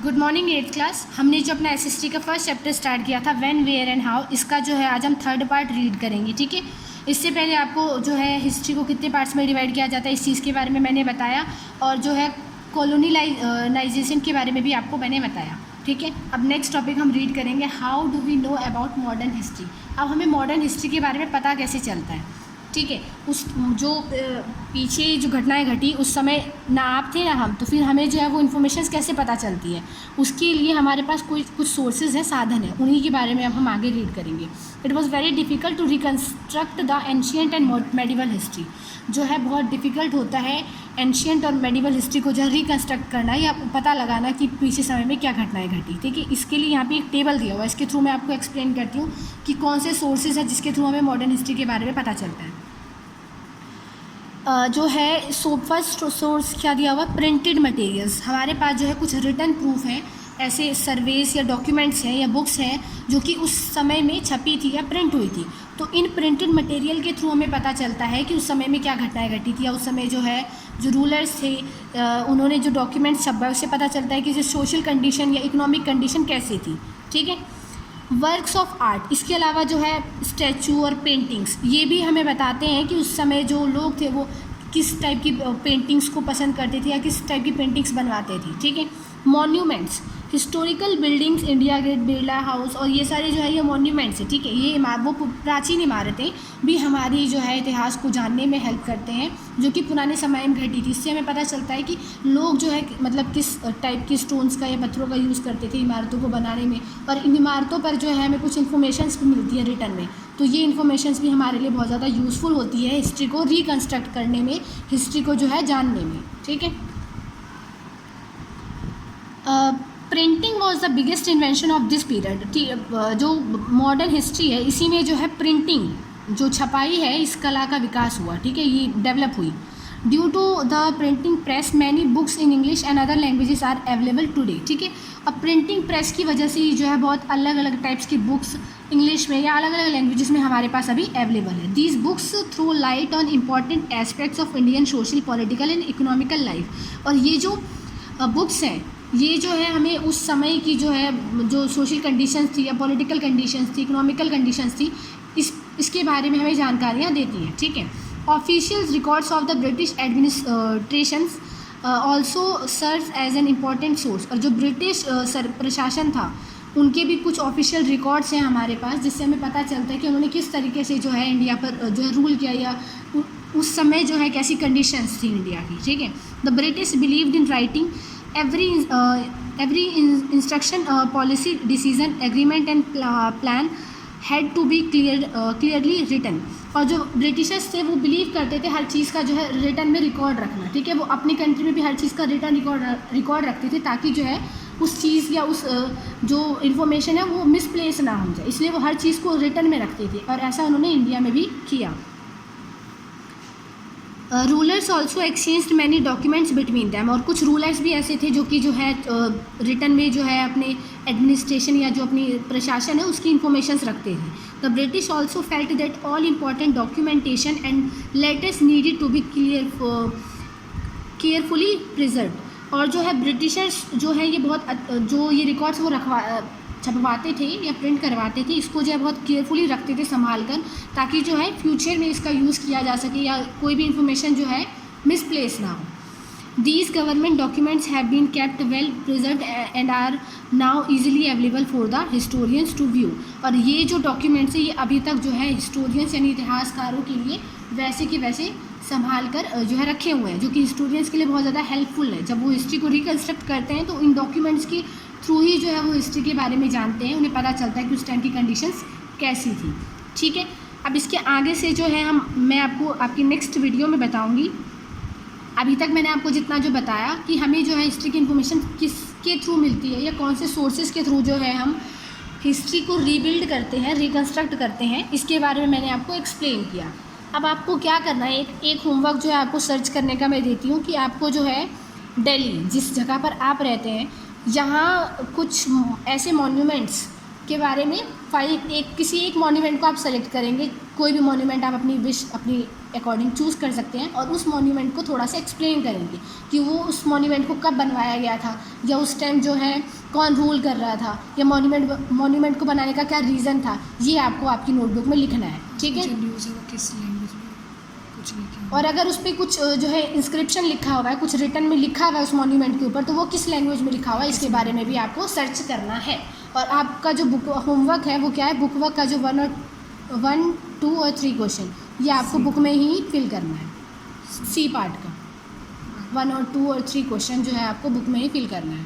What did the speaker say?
Good morning eighth class. हमने जो अपना एसएसटी का फर्स्ट चैप्टर स्टार्ट किया था व्हेन वेयर एंड हाउ, इसका जो है आज हम थर्ड पार्ट रीड करेंगे। ठीक है, इससे पहले आपको जो है हिस्ट्री को कितने पार्ट्स में डिवाइड किया जाता है इस चीज़ के बारे में मैंने बताया, और जो है कॉलोनीलाइजेशन के बारे में भी आपको मैंने बताया। ठीक है, अब नेक्स्ट टॉपिक हम रीड करेंगे how do we know about modern history. अब हमें मॉडर्न हिस्ट्री के बारे में पता कैसे चलता है। ठीक है, उस जो पीछे जो घटनाएं घटी उस समय ना आप थे ना हम, तो फिर हमें जो है वो इन्फॉर्मेशन कैसे पता चलती है, उसके लिए हमारे पास कुछ सोर्सेज हैं, साधन है, उन्हीं के बारे में अब हम आगे रीड करेंगे। It was very difficult to reconstruct the ancient and medieval history. जो है बहुत डिफ़िकल्ट होता है एंशियंट और मेडिवल हिस्ट्री को जो है रिकन्स्ट्रक्ट करना या पता लगाना कि पीछे समय में क्या घटनाएं घटी। ठीक है, इसके लिए यहाँ पे एक टेबल दिया हुआ है, इसके थ्रू मैं आपको एक्सप्लेन करती हूँ कि कौन से सोर्सेज है जिसके थ्रू हमें मॉडर्न हिस्ट्री के बारे में पता चलता है। जो है फर्स्ट सोर्स क्या दिया हुआ, प्रिंटेड मटेरियल्स। हमारे पास जो है कुछ रिटन प्रूफ है, ऐसे सर्वेस या डॉक्यूमेंट्स हैं या बुक्स हैं जो कि उस समय में छपी थी या प्रिंट हुई थी। तो इन प्रिंटेड मटेरियल के थ्रू हमें पता चलता है कि उस समय में क्या घटनाएं घटी थी, या उस समय जो है जो रूलर्स थे उन्होंने जो डॉक्यूमेंट्स छपा उससे पता चलता है कि जो सोशल कंडीशन या इकोनॉमिक कंडीशन कैसी थी। ठीक है, वर्क्स ऑफ आर्ट, इसके अलावा जो है स्टैचू और पेंटिंग्स, ये भी हमें बताते हैं कि उस समय जो लोग थे वो किस टाइप की पेंटिंग्स को पसंद करते थे या किस टाइप की पेंटिंग्स बनवाते थे। ठीक है, monuments, historical buildings, India Gate, Birla House, और ये सारे जो है ये मॉन्यूमेंट्स है। ठीक है, ये वो प्राचीन इमारतें भी हमारी जो है इतिहास को जानने में हेल्प करते हैं, जो कि पुराने समय में घटी थी। इससे हमें पता चलता है कि लोग जो है मतलब किस टाइप की स्टोन्स का या पत्थरों का यूज़ करते थे इमारतों को बनाने में, और इन इमारतों पर जो है हमें कुछ इन्फॉर्मेशंस भी मिलती है रिटर्न में। तो ये इन्फॉर्मेशंस भी हमारे लिए बहुत ज़्यादा यूज़फुल होती है हिस्ट्री को रिकन्स्ट्रक्ट करने में, हिस्ट्री को जो है जानने में। ठीक है, printing was the biggest invention of this period. जो मॉडर्न हिस्ट्री है इसी में जो है प्रिंटिंग, जो छपाई है, इस कला का विकास हुआ। ठीक है, ये डेवलप हुई। Due to the printing press many books in English and other languages are available today. ठीक है, अब प्रिंटिंग प्रेस की वजह से जो है बहुत अलग अलग टाइप्स की बुक्स इंग्लिश में या अलग अलग लैंग्वेजेस में हमारे पास अभी अवेलेबल है। These books throw light on important aspects of Indian social, political and economical life. और ये जो बुक्स हैं ये जो है हमें उस समय की जो है जो सोशल कंडीशंस थी या पॉलिटिकल कंडीशंस थी, इकोनॉमिकल कंडीशंस थी, इसके बारे में हमें जानकारियाँ देती हैं। ठीक है, official records of the British administrations also serve as an important source. और जो ब्रिटिश प्रशासन था उनके भी कुछ ऑफिशियल रिकॉर्ड्स हैं हमारे पास, जिससे हमें पता चलता है कि उन्होंने किस तरीके से जो है इंडिया पर जो है रूल किया या उस समय जो है कैसी कंडीशंस थी इंडिया की। ठीक है, the British believed in writing every instruction, policy, decision, agreement and plan had to be clearly written। और जो ब्रिटिशर्स थे वो बिलीव करते थे हर चीज़ का जो है रिटर्न में रिकॉर्ड रखना। ठीक है, वो अपनी कंट्री में भी हर चीज़ का रिटर्न रिकॉर्ड रखते थे, ताकि जो है उस चीज़ या उस जो इन्फॉर्मेशन है वो मिसप्लेस ना हो जाए, इसलिए वो हर चीज़ को रिटर्न में रखते थे, और ऐसा उन्होंने इंडिया में भी किया। Rulers also exchanged many documents between them, और कुछ रूलर्स भी ऐसे थे जो कि जो है रिटर्न में जो है अपने एडमिनिस्ट्रेशन या जो अपनी प्रशासन है उसकी इन्फॉर्मेशंस रखते थे। The British also felt that all important documentation and letters needed to be carefully preserve. और जो है ब्रिटिशर्स जो है ये बहुत जो ये रिकॉर्ड्स वो छपवाते थे या प्रिंट करवाते थे, इसको जो है बहुत केयरफुली रखते थे संभाल कर, ताकि जो है फ्यूचर में इसका यूज़ किया जा सके या कोई भी इन्फॉर्मेशन जो है मिसप्लेस ना हो। These government documents have been kept well preserved and are now easily available for the historians to view. और ये जो डॉक्यूमेंट्स है ये अभी तक जो है हिस्टोरियंस यानी इतिहासकारों के लिए वैसे के वैसे संभाल कर जो है रखे हुए हैं, जो कि हिस्टोरियंस के लिए बहुत ज़्यादा हेल्पफुल है। जब वो हिस्ट्री को रिकन्स्ट्रक्ट करते हैं तो इन डॉक्यूमेंट्स की थ्रू ही जो है वो हिस्ट्री के बारे में जानते हैं, उन्हें पता चलता है कि उस टाइम की कंडीशंस कैसी थी। ठीक है, अब इसके आगे से जो है मैं आपको आपकी नेक्स्ट वीडियो में बताऊंगी। अभी तक मैंने आपको जितना जो बताया कि हमें जो है हिस्ट्री की इन्फॉर्मेशन किसके थ्रू मिलती है या कौन से सोर्सेज के थ्रू जो है हम हिस्ट्री को रीबिल्ड करते हैं, रिकन्स्ट्रक्ट करते हैं, इसके बारे में मैंने आपको एक्सप्लेन किया। अब आपको क्या करना है, एक होमवर्क जो है आपको सर्च करने का मैं देती हूँ कि आपको जो है दिल्ली जिस जगह पर आप रहते हैं यहाँ कुछ ऐसे मॉन्यूमेंट्स के बारे में किसी एक मॉन्यूमेंट को आप सेलेक्ट करेंगे। कोई भी मॉन्यूमेंट आप अपनी विश अपनी अकॉर्डिंग चूज़ कर सकते हैं और उस मॉन्यूमेंट को थोड़ा सा एक्सप्लेन करेंगे कि वो उस मॉन्यूमेंट को कब बनवाया गया था, या उस टाइम जो है कौन रूल कर रहा था, या मॉन्यूमेंट को बनाने का क्या रीज़न था। ये आपको आपकी नोटबुक में लिखना है, ठीक है। न्यूज़ है वो किस लैंग्वेज में कुछ लिखा और अगर उस पर कुछ जो है इंस्क्रिप्शन लिखा हुआ है, कुछ रिटन में लिखा हुआ है उस मॉन्यूमेंट के ऊपर, तो वो किस लैंग्वेज में लिखा हुआ है इसके बारे में भी आपको सर्च करना है। और आपका जो बुक होमवर्क है वो क्या है, बुक वर्क का जो 1, 2 और 3 क्वेश्चन ये आपको बुक में ही फिल करना है। सी पार्ट का 1 और 2 और 3 क्वेश्चन जो है आपको बुक में ही फिल करना है।